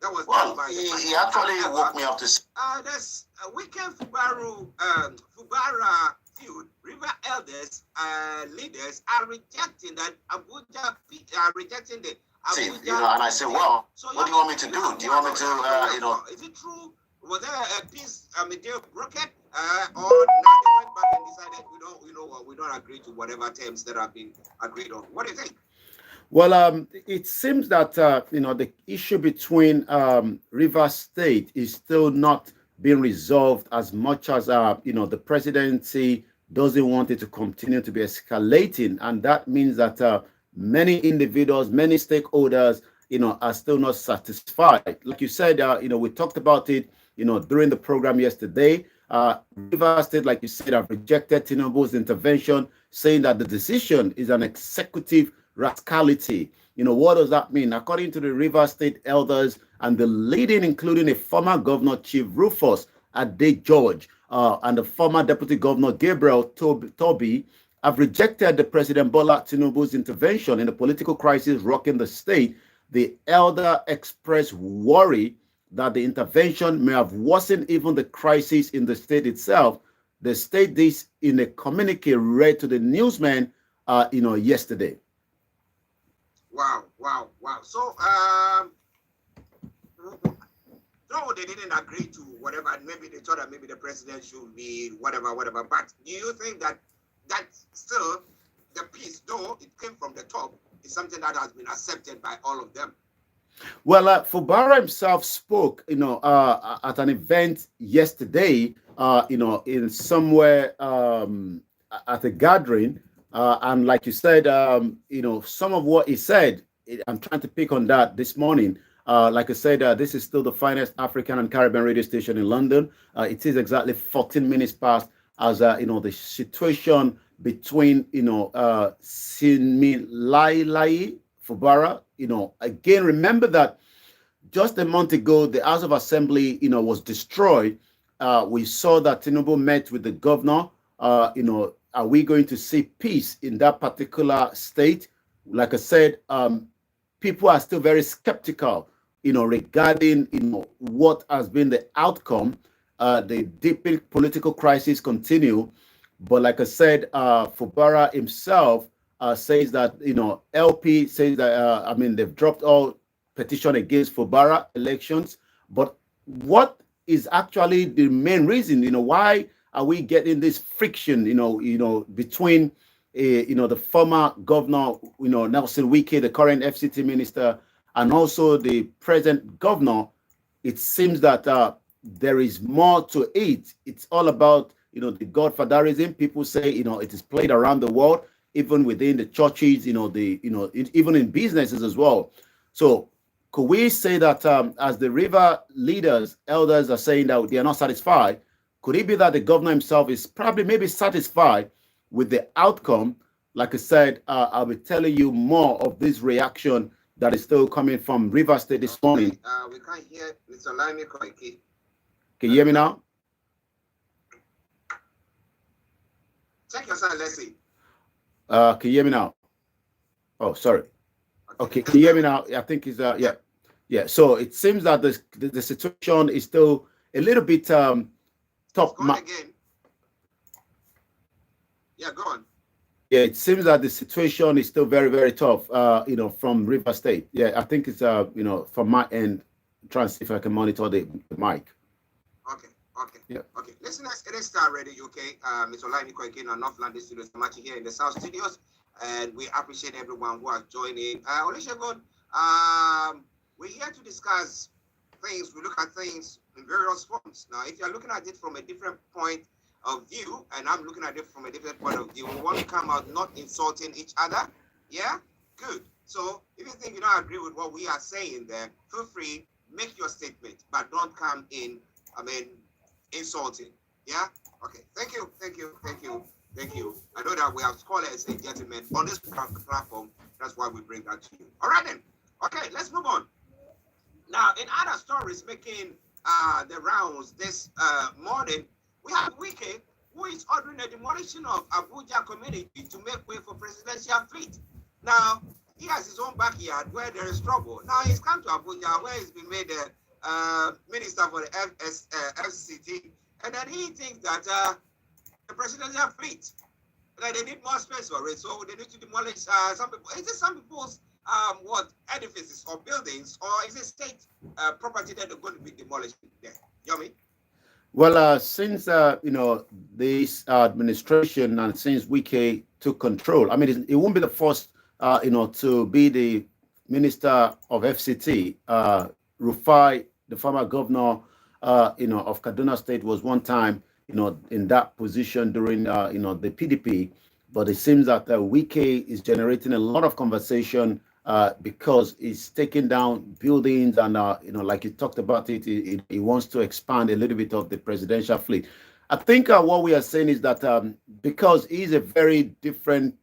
That was well, he actually woke me up to. There's a weekend Fubara feud. River elders, leaders are rejecting that Abuja, rejecting the Abuja. And I said, well, so what do you want me to do? Do you want me to, Is it true? Was there a peace, deal broken? Or now they went back and decided we don't agree to whatever terms that have been agreed on. What do you think? Well, it seems that the issue between Rivers State is still not being resolved as much as the presidency doesn't want it to continue to be escalating, and that means that many individuals, many stakeholders, are still not satisfied. Like you said, we talked about it, during the program yesterday. Rivers State, like you said, have rejected Tinubu's intervention, saying that the decision is an executive rascality. What does that mean? According to the Rivers State elders and the leading, including a former governor, Chief Rufus Ade George, and the former deputy governor, Gabriel Toby, have rejected the President Bola Tinubu's intervention in the political crisis rocking the state. The elder expressed worry that the intervention may have worsened even the crisis in the state itself. They state this in a communique read to the newsmen, yesterday. Wow. So, no, they didn't agree to whatever. Maybe they thought that maybe the president should be whatever. But do you think that still the peace, though it came from the top, is something that has been accepted by all of them? Well, Fubara himself spoke, at an event yesterday, in somewhere at a gathering, and like you said, some of what he said, I'm trying to pick on that this morning. Like I said, this is still the finest African and Caribbean radio station in London. It is exactly 14 minutes past as, the situation between, Similailai Fubara, again, remember that just a month ago, the House of Assembly, was destroyed. We saw that Tinubu met with the governor. Are we going to see peace in that particular state? Like I said, people are still very skeptical, regarding, what has been the outcome. The deep political crisis continue. But like I said, Fubara himself says that, LP says that, they've dropped all petition against Fubara elections. But what is actually the main reason, why are we getting this friction, between, the former governor, Nelson Wike, the current FCT minister, and also the present governor? It seems that there is more to it. It's all about, the godfatherism. People say, it is played around the world, even within the churches, even in businesses as well. So could we say that as the river leaders, elders are saying that they are not satisfied, could it be that the governor himself is probably maybe satisfied with the outcome? Like I said, I'll be telling you more of this reaction that is still coming from River State this morning. We can't hear Mr. Laimi Koiki. Can you hear me now? Check your sound, let's see. Can you hear me now? Oh, sorry. Okay, can you hear me now? I think it's yeah. So it seems that the situation is still a little bit tough. Again. Yeah, go on. Yeah, it seems that the situation is still very, very tough. From River State. Yeah, I think it's from my end, trying to see if I can monitor the mic. Okay. Yeah. Okay. Listeners, it is Star Radio UK. Mr. Olaimi Koiki in our North London studios. I'm actually here in the South studios, and we appreciate everyone who has joined in. Olusegun, we're here to discuss things. We look at things in various forms. Now, if you're looking at it from a different point of view, and I'm looking at it from a different point of view, we want to come out not insulting each other. Yeah? Good. So if you think you don't agree with what we are saying there, feel free, make your statement, but don't come in, insulting. Yeah? Okay. Thank you. I know that we have scholars and gentlemen on this platform. That's why we bring that to you. All right then. Okay, let's move on. Now, in other stories making the rounds this morning, we have Wike, who is ordering a demolition of Abuja community to make way for presidential fleet. Now, he has his own backyard where there is trouble. Now he's come to Abuja where he's been made the minister for the FCT, and then he thinks that the presidential fleet, that they need more space for it, so they need to demolish some people. Is it some people's edifices or buildings, or is it state property that they're going to be demolished there? Yomi? Well, since this administration and since Wike took control, I mean, it won't be the first to be the minister of FCT. Rufai, the former governor, of Kaduna State, was one time, in that position during, the PDP. But it seems that Wike is generating a lot of conversation because it's taking down buildings and, like you talked about it, he wants to expand a little bit of the presidential fleet. I think what we are saying is that because he's a very different,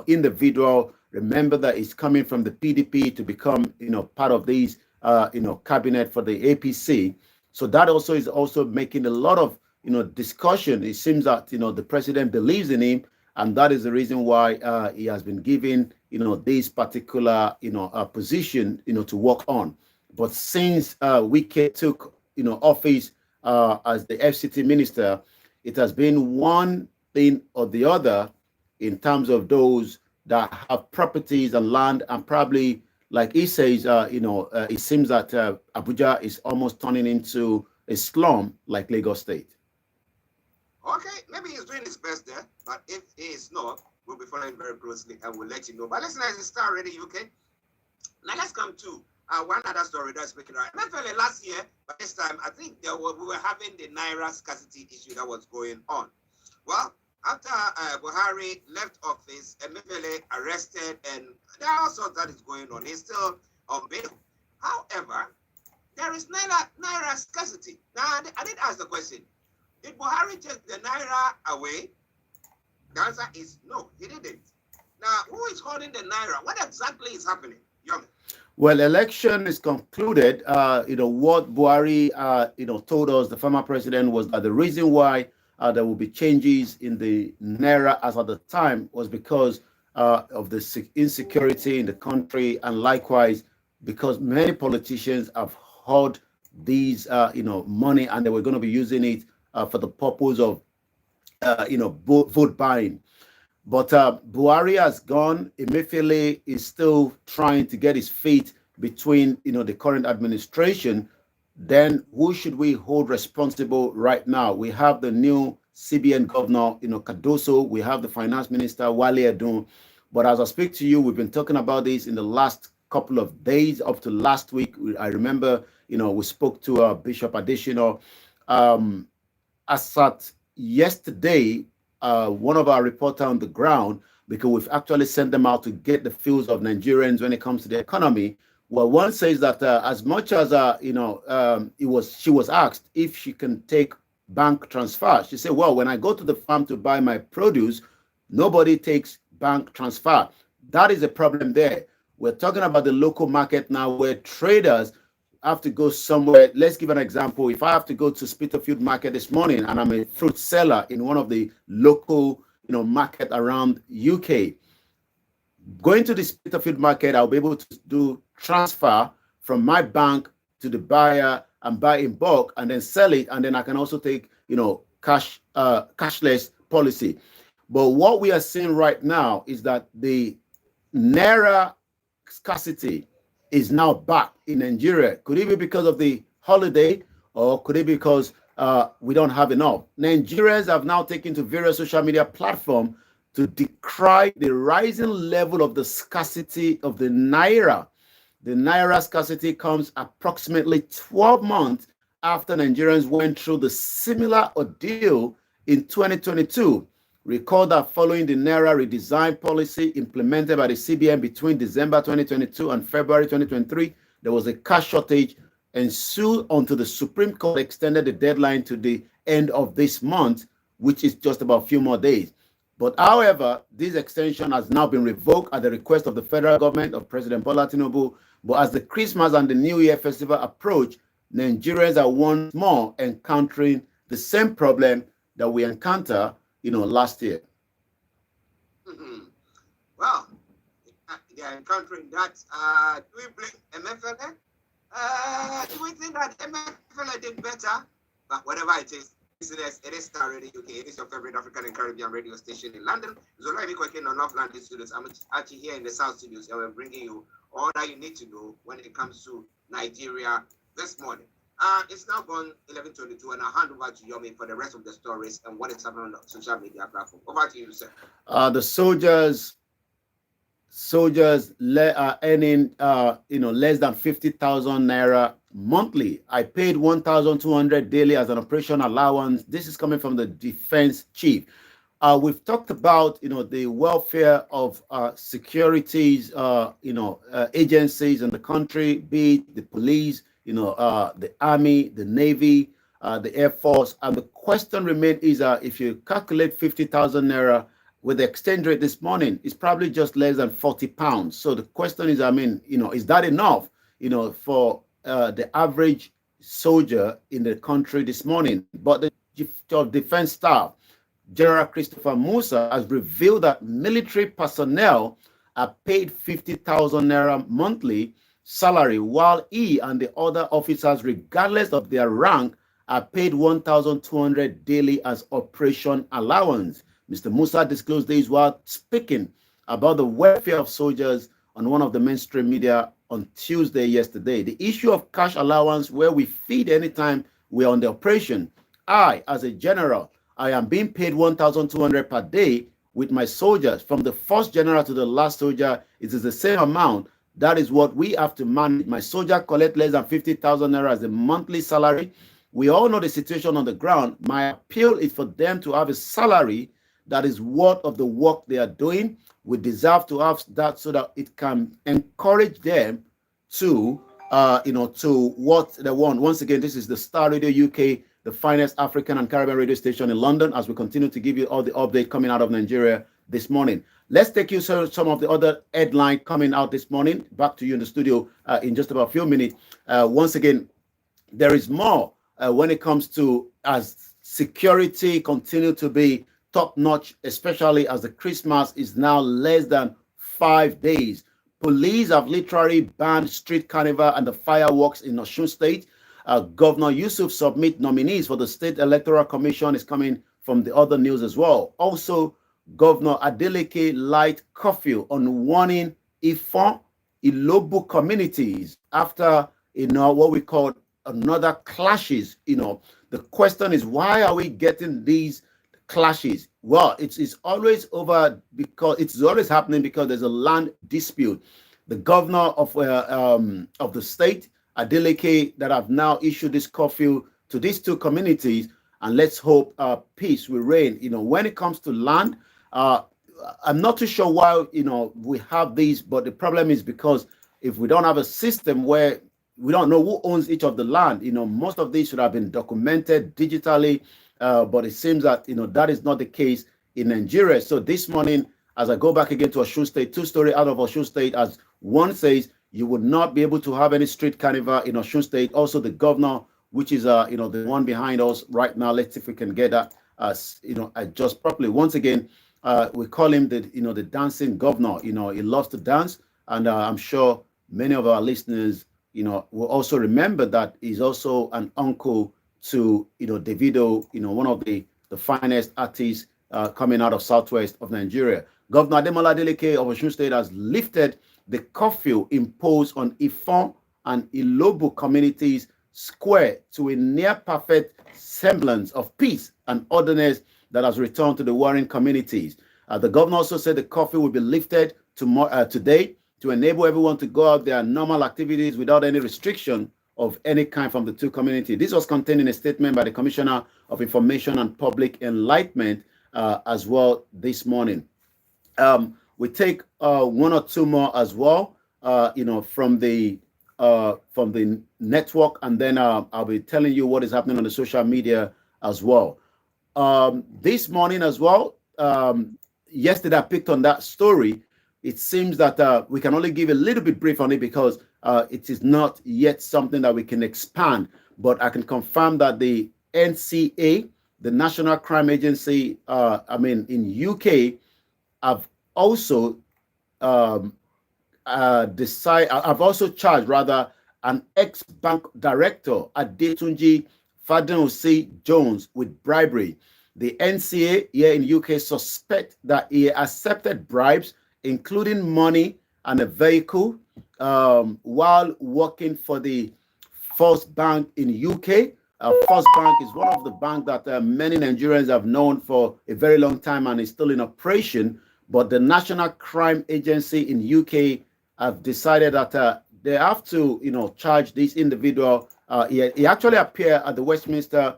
individual. Remember that he's coming from the PDP to become, part of these, cabinet for the APC. So that also is also making a lot of, discussion. It seems that, the president believes in him, and that is the reason why he has been given, this particular, position, to work on. But since Wike took, office as the FCT minister, it has been one thing or the other in terms of those that have properties and land, and probably, like he says, it seems that Abuja is almost turning into a slum like Lagos State. Okay, maybe he's doing his best there, but if he is not, we'll be following very closely and we'll let you know. But listen, as a star ready, UK. Now let's come to one other story that's making right. Actually, last year, by this time, I think we were having the Naira scarcity issue that was going on. Well, after Buhari left office, Emefiele arrested, and there are all sorts that is going on. He's still on bail. However, there is Naira scarcity. Now, I did ask the question, did Buhari take the Naira away? The answer is no, he didn't. Now, who is holding the Naira? What exactly is happening? Young. Well, election is concluded. What Buhari, told us, the former president, was that the reason why there will be changes in the Naira as at the time was because of the insecurity in the country, and likewise because many politicians have hoarded these, money, and they were going to be using it for the purpose of, vote buying. But Buhari has gone. Emefiele is still trying to get his feet between, the current administration. Then who should we hold responsible right now? We have the new CBN governor, Cardoso. We have the finance minister, Wale Edun. But as I speak to you, we've been talking about this in the last couple of days up to last week. I remember, we spoke to Bishop Adesina. As at yesterday, one of our reporters on the ground, because we've actually sent them out to get the feels of Nigerians when it comes to the economy. Well, one says that as much as she was asked if she can take bank transfer, she said, "Well, when I go to the farm to buy my produce, nobody takes bank transfer." That is a problem there. We're talking about the local market now, where traders have to go somewhere. Let's give an example. If I have to go to Spitalfield Market this morning, and I'm a fruit seller in one of the local, market around UK, going to the Spitalfield Market, I'll be able to do transfer from my bank to the buyer and buy in bulk and then sell it, and then I can also take, cashless policy. But what we are seeing right now is that the Naira scarcity is now back in Nigeria. Could it be because of the holiday, or could it be because we don't have enough? Nigerians have now taken to various social media platforms to decry the rising level of the scarcity of the Naira. The Naira scarcity comes approximately 12 months after Nigerians went through the similar ordeal in 2022. Recall that following the Naira redesign policy implemented by the CBN between December 2022 and February 2023, there was a cash shortage ensued until the Supreme Court extended the deadline to the end of this month, which is just about a few more days. But however, this extension has now been revoked at the request of the federal government of President Bola Tinubu. But as the Christmas and the New Year festival approach, Nigerians are once more encountering the same problem that we encountered, last year. Well, they are encountering that. Do we blame MFLA? Do we think that MFLA did better? But whatever it is, it is Star Radio UK. It is your favorite African and Caribbean radio station in London. Zolai Mikokin on North London Studios. I'm actually here in the South Studios, and we're bringing you all that you need to know when it comes to Nigeria this morning. It's now gone 11:22, and I'll hand over to Yomi for the rest of the stories and what is happening on the social media platform. Over to you, sir. The soldiers are earning less than 50,000 naira monthly. I paid 1,200 daily as an operation allowance. This is coming from the defense chief. We've talked about the welfare of securities agencies in the country, be it the police, the army, the navy, the air force, and the question remains is if you calculate 50,000 naira with the exchange rate this morning, it's probably just less than 40 pounds. So the question is, is that enough, for the average soldier in the country this morning? But the Chief of Defense Staff, General Christopher Musa, has revealed that military personnel are paid 50,000 naira monthly salary, while he and the other officers, regardless of their rank, are paid 1,200 daily as operation allowance. Mr. Musa disclosed this while speaking about the welfare of soldiers on one of the mainstream media on Tuesday yesterday. The issue of cash allowance, where we feed anytime we're on the operation. I, as a general, I am being paid 1,200 per day with my soldiers. From the first general to the last soldier, it is the same amount. That is what we have to manage. My soldier collect less than 50,000 naira as a monthly salary. We all know the situation on the ground. My appeal is for them to have a salary that is worth of the work they are doing. We deserve to have that so that it can encourage them to, to what they want. Once again, this is the Star Radio UK, the finest African and Caribbean radio station in London, as we continue to give you all the update coming out of Nigeria this morning. Let's take you through some of the other headlines coming out this morning. Back to you in the studio in just about a few minutes. Once again, there is more when it comes to as security continue to be top-notch, especially as the Christmas is now less than 5 days. Police have literally banned street carnival and the fireworks in Osun State. Governor Yusuf submit nominees for the State Electoral Commission is coming from the other news as well. Also, Governor Adeleke light curfew on warning Ifon, Ilobu communities after what we call another clashes. The question is, why are we getting these clashes? Well, it's always over because it's always happening because there's a land dispute. The governor of the state, Adeleke, that have now issued this curfew to these two communities, and let's hope peace will reign. When it comes to land, I'm not too sure why we have these, but the problem is because if we don't have a system where we don't know who owns each of the land, most of these should have been documented digitally. But it seems that that is not the case in Nigeria. So this morning, as I go back again to Osun State, two-story out of Osun State, as one says, you would not be able to have any street carnival in Osun State. Also, the governor, which is the one behind us right now. Let's see if we can get that adjust properly. Once again, we call him the the dancing governor. He loves to dance, and I'm sure many of our listeners will also remember that he's also an uncle to Davido, one of the finest artists coming out of southwest of Nigeria. Governor Ademola Adeleke of Osun State has lifted the curfew imposed on Ifon and Ilobu communities square to a near perfect semblance of peace and orderliness that has returned to the warring communities. The governor also said the curfew will be lifted today to enable everyone to go out their normal activities without any restriction of any kind from the two communities. This was contained in a statement by the Commissioner of Information and Public Enlightenment as well this morning. We take one or two more as well, from the network, and then I'll be telling you what is happening on the social media as well. This morning as well, yesterday I picked on that story. It seems that we can only give a little bit brief on it because it is not yet something that we can expand, but I can confirm that the NCA, the National Crime Agency, in UK, have also I've also charged rather an ex-bank director, Adetunji Fadenusi Jones, with bribery. The NCA here in UK suspect that he accepted bribes, including money and a vehicle, while working for the First Bank in UK. First Bank is one of the banks that many Nigerians have known for a very long time and is still in operation. But the National Crime Agency in UK have decided that they have to, charge this individual. He actually appeared at the Westminster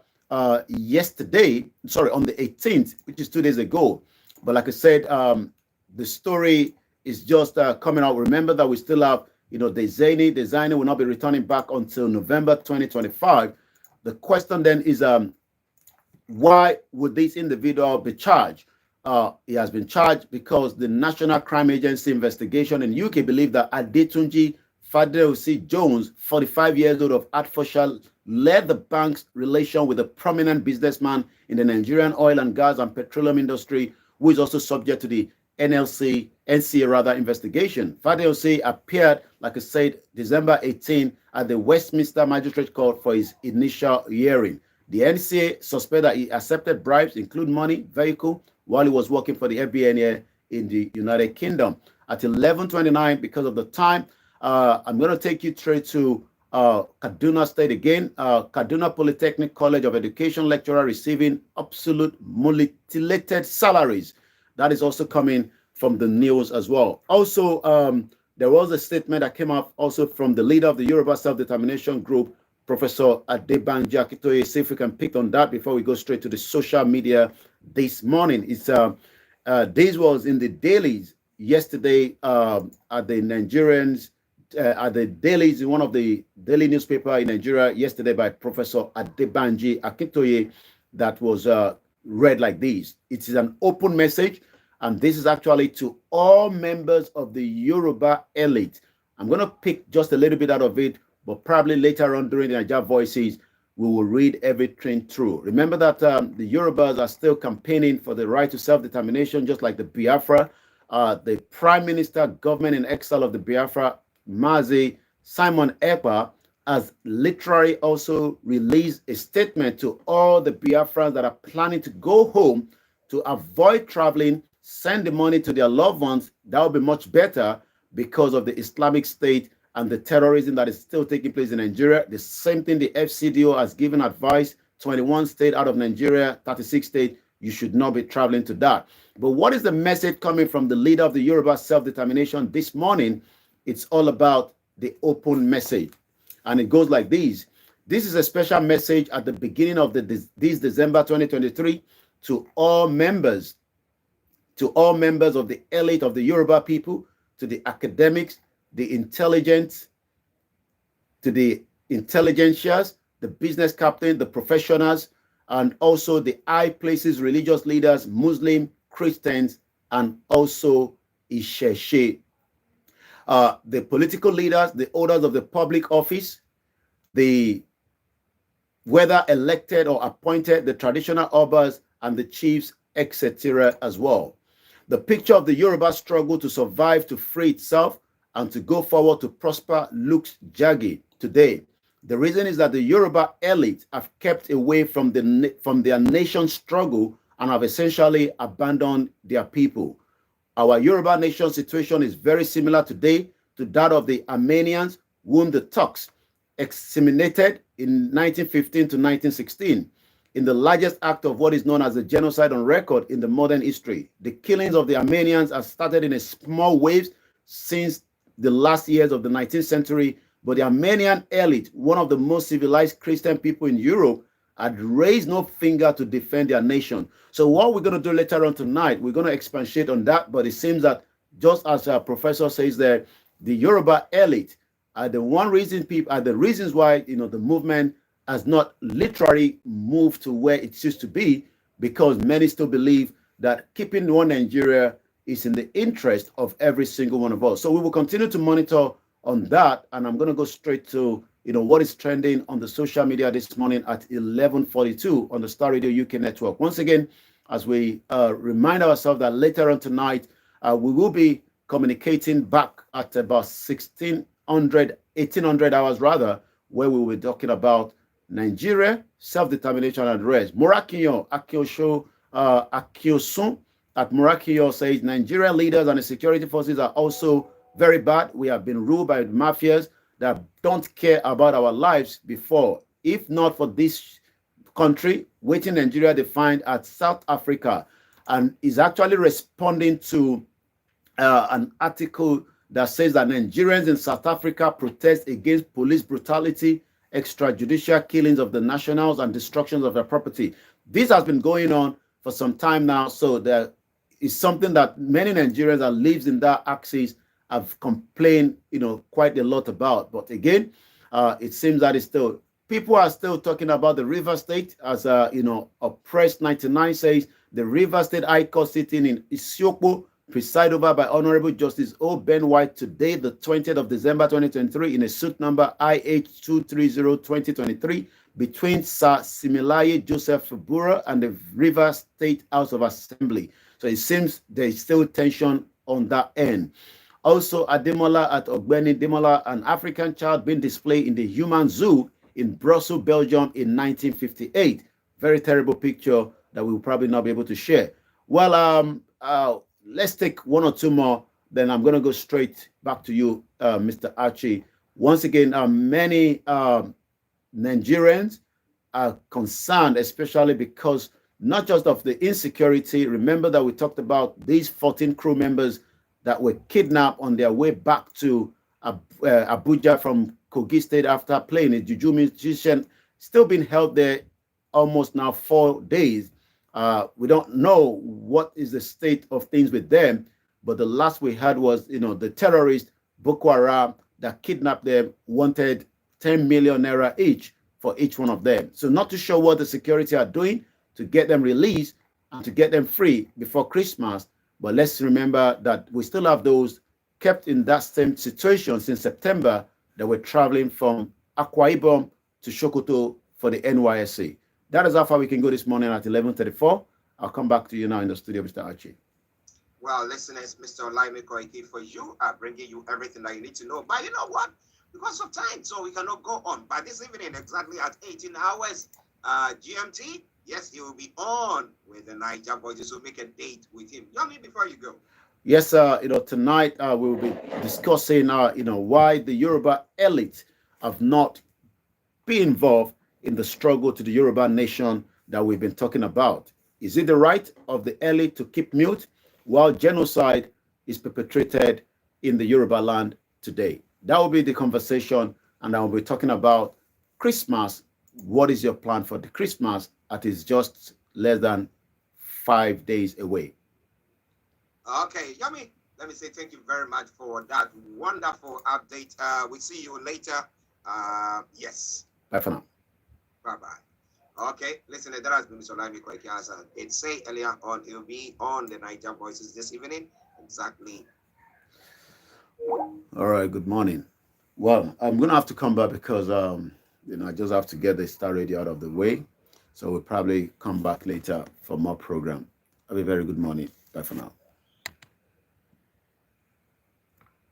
yesterday, on the 18th, which is 2 days ago. But like I said, the story is just coming out. Remember that we still have, Designy will not be returning back until November 2025. The question then is, why would this individual be charged? He has been charged because the National Crime Agency investigation in UK believe that Adetunji Fadenusi Jones, 45 years old of Hertfordshire, led the bank's relation with a prominent businessman in the Nigerian oil and gas and petroleum industry, who is also subject to the NCA investigation. Fadenusi appeared, like I said, December 18 at the Westminster Magistrate Court for his initial hearing. The NCA suspect that he accepted bribes, including money, vehicle, while he was working for the FBI here in the United Kingdom. At 11:29, because of the time, I'm going to take you straight to Kaduna State again. Kaduna Polytechnic College of Education lecturer receiving absolute mutilated salaries. That is also coming from the news as well. Also, there was a statement that came up also from the leader of the Yoruba Self-Determination Group, Professor Adebanji Akintoye. See if we can pick on that before we go straight to the social media this morning. It's this was in the dailies yesterday at the Nigerians at the dailies in one of the daily newspaper in Nigeria yesterday by Professor Adebanji Akintoye that was read like this. It is an open message, and this is actually to all members of the Yoruba elite. I'm going to pick just a little bit out of it, but probably later on during the Niger Voices, we will read everything through. Remember that the Yorubas are still campaigning for the right to self-determination, just like the Biafra. The Prime Minister, government in exile of the Biafra, Mazi Simon Ekpa, has literally also released a statement to all the Biafrans that are planning to go home to avoid traveling, send the money to their loved ones. That would be much better because of the Islamic State and the terrorism that is still taking place in Nigeria. The same thing the FCDO has given advice, 21 states out of Nigeria, 36 states, you should not be traveling to that. But what is the message coming from the leader of the Yoruba Self-Determination this morning? It's all about the open message. And it goes like this. This is a special message at the beginning of this December 2023 to all members of the elite of the Yoruba people, to the academics, the intelligence, to the intelligentias, the business captain, the professionals, and also the high places, religious leaders, Muslim, Christians, and also Isheshe. The political leaders, the holders of the public office, the whether elected or appointed, the traditional obas and the chiefs, etc. as well. The picture of the Yoruba struggle to survive, to free itself, and to go forward to prosper looks jaggy today. The reason is that the Yoruba elite have kept away from their nation's struggle and have essentially abandoned their people. Our Yoruba nation situation is very similar today to that of the Armenians, whom the Turks exterminated in 1915 to 1916. In the largest act of what is known as a genocide on record in the modern history. The killings of the Armenians have started in a small waves since the last years of the 19th century, but the Armenian elite, one of the most civilized Christian people in Europe, had raised no finger to defend their nation. So what we're going to do later on tonight, we're going to expatiate on that, but it seems that just as our professor says there, the Yoruba elite are the reasons why the movement has not literally moved to where it used to be, because many still believe that keeping one Nigeria is in the interest of every single one of us. So we will continue to monitor on that, and I'm going to go straight to what is trending on the social media this morning at 11:42 on the Star Radio UK network. Once again, as we remind ourselves that later on tonight we will be communicating back at about 1800 hours rather, where we were talking about Nigeria, self-determination and rest. Murakiyo Akiosho Akiosun at Murakiyo says Nigerian leaders and the security forces are also very bad. We have been ruled by mafias that don't care about our lives before. If not for this country, waiting Nigeria defined at South Africa, and is actually responding to an article that says that Nigerians in South Africa protest against police brutality, extrajudicial killings of the nationals, and destructions of their property. This has been going on for some time now, so there is something that many Nigerians that lives in that axis have complained, quite a lot about. But again, it seems that it's still, people are still talking about the River State, as Oppressed 99 says, the River State High Court sitting in Isiokpo, presided over by Honorable Justice O. Ben White, today, the 20th of December 2023, in a suit number IH230-2023, between Sir Similaye Joseph Fubura and the River State House of Assembly. So it seems there is still tension on that end. Also, Ademola at Ogbeni Demola, an African child being displayed in the Human Zoo in Brussels, Belgium in 1958. Very terrible picture that we will probably not be able to share. Well, let's take one or two more, then I'm going to go straight back to you, Mr. Archie. Once again, many Nigerians are concerned, especially because not just of the insecurity. Remember that we talked about these 14 crew members that were kidnapped on their way back to Abuja from Kogi State after playing a juju musician, still being held there almost now 4 days. We don't know what is the state of things with them, but the last we had was, the terrorist Boko Haram that kidnapped them wanted 10 million naira each for each one of them. So not too sure what the security are doing to get them released and to get them free before Christmas. But let's remember that we still have those kept in that same situation since September that were traveling from Akwa Ibom to Sokoto for the NYSC. That is how far we can go this morning at 11:34. I'll come back to you now in the studio, Mr. Archie. Well, listeners, Mr. Olaimi Koiki, for you, I'm bringing you everything that you need to know. But you know what? Because of time, so we cannot go on. But this evening, exactly at 18 hours GMT, yes, he will be on with the Niger Boys. So make a date with him. Yomi, before you go. Yes, tonight we will be discussing, why the Yoruba elite have not been involved in the struggle to the Yoruba nation that we've been talking about. Is it the right of the elite to keep mute while genocide is perpetrated in the Yoruba land today? That will be the conversation, and I will be talking about Christmas. What is your plan for the Christmas? That is just less than 5 days away. Okay, Yami, let me say thank you very much for that wonderful update. We'll see you later. Yes. Bye for now. Bye-bye. Okay, listen, that has been Mr. Olaimi Koiki. As I did say earlier on, he'll be on the Niger Voices this evening. Exactly. All right, good morning. Well, I'm going to have to come back because, I just have to get the Star Radio out of the way. So we'll probably come back later for more program. Have a very good morning. Bye for now.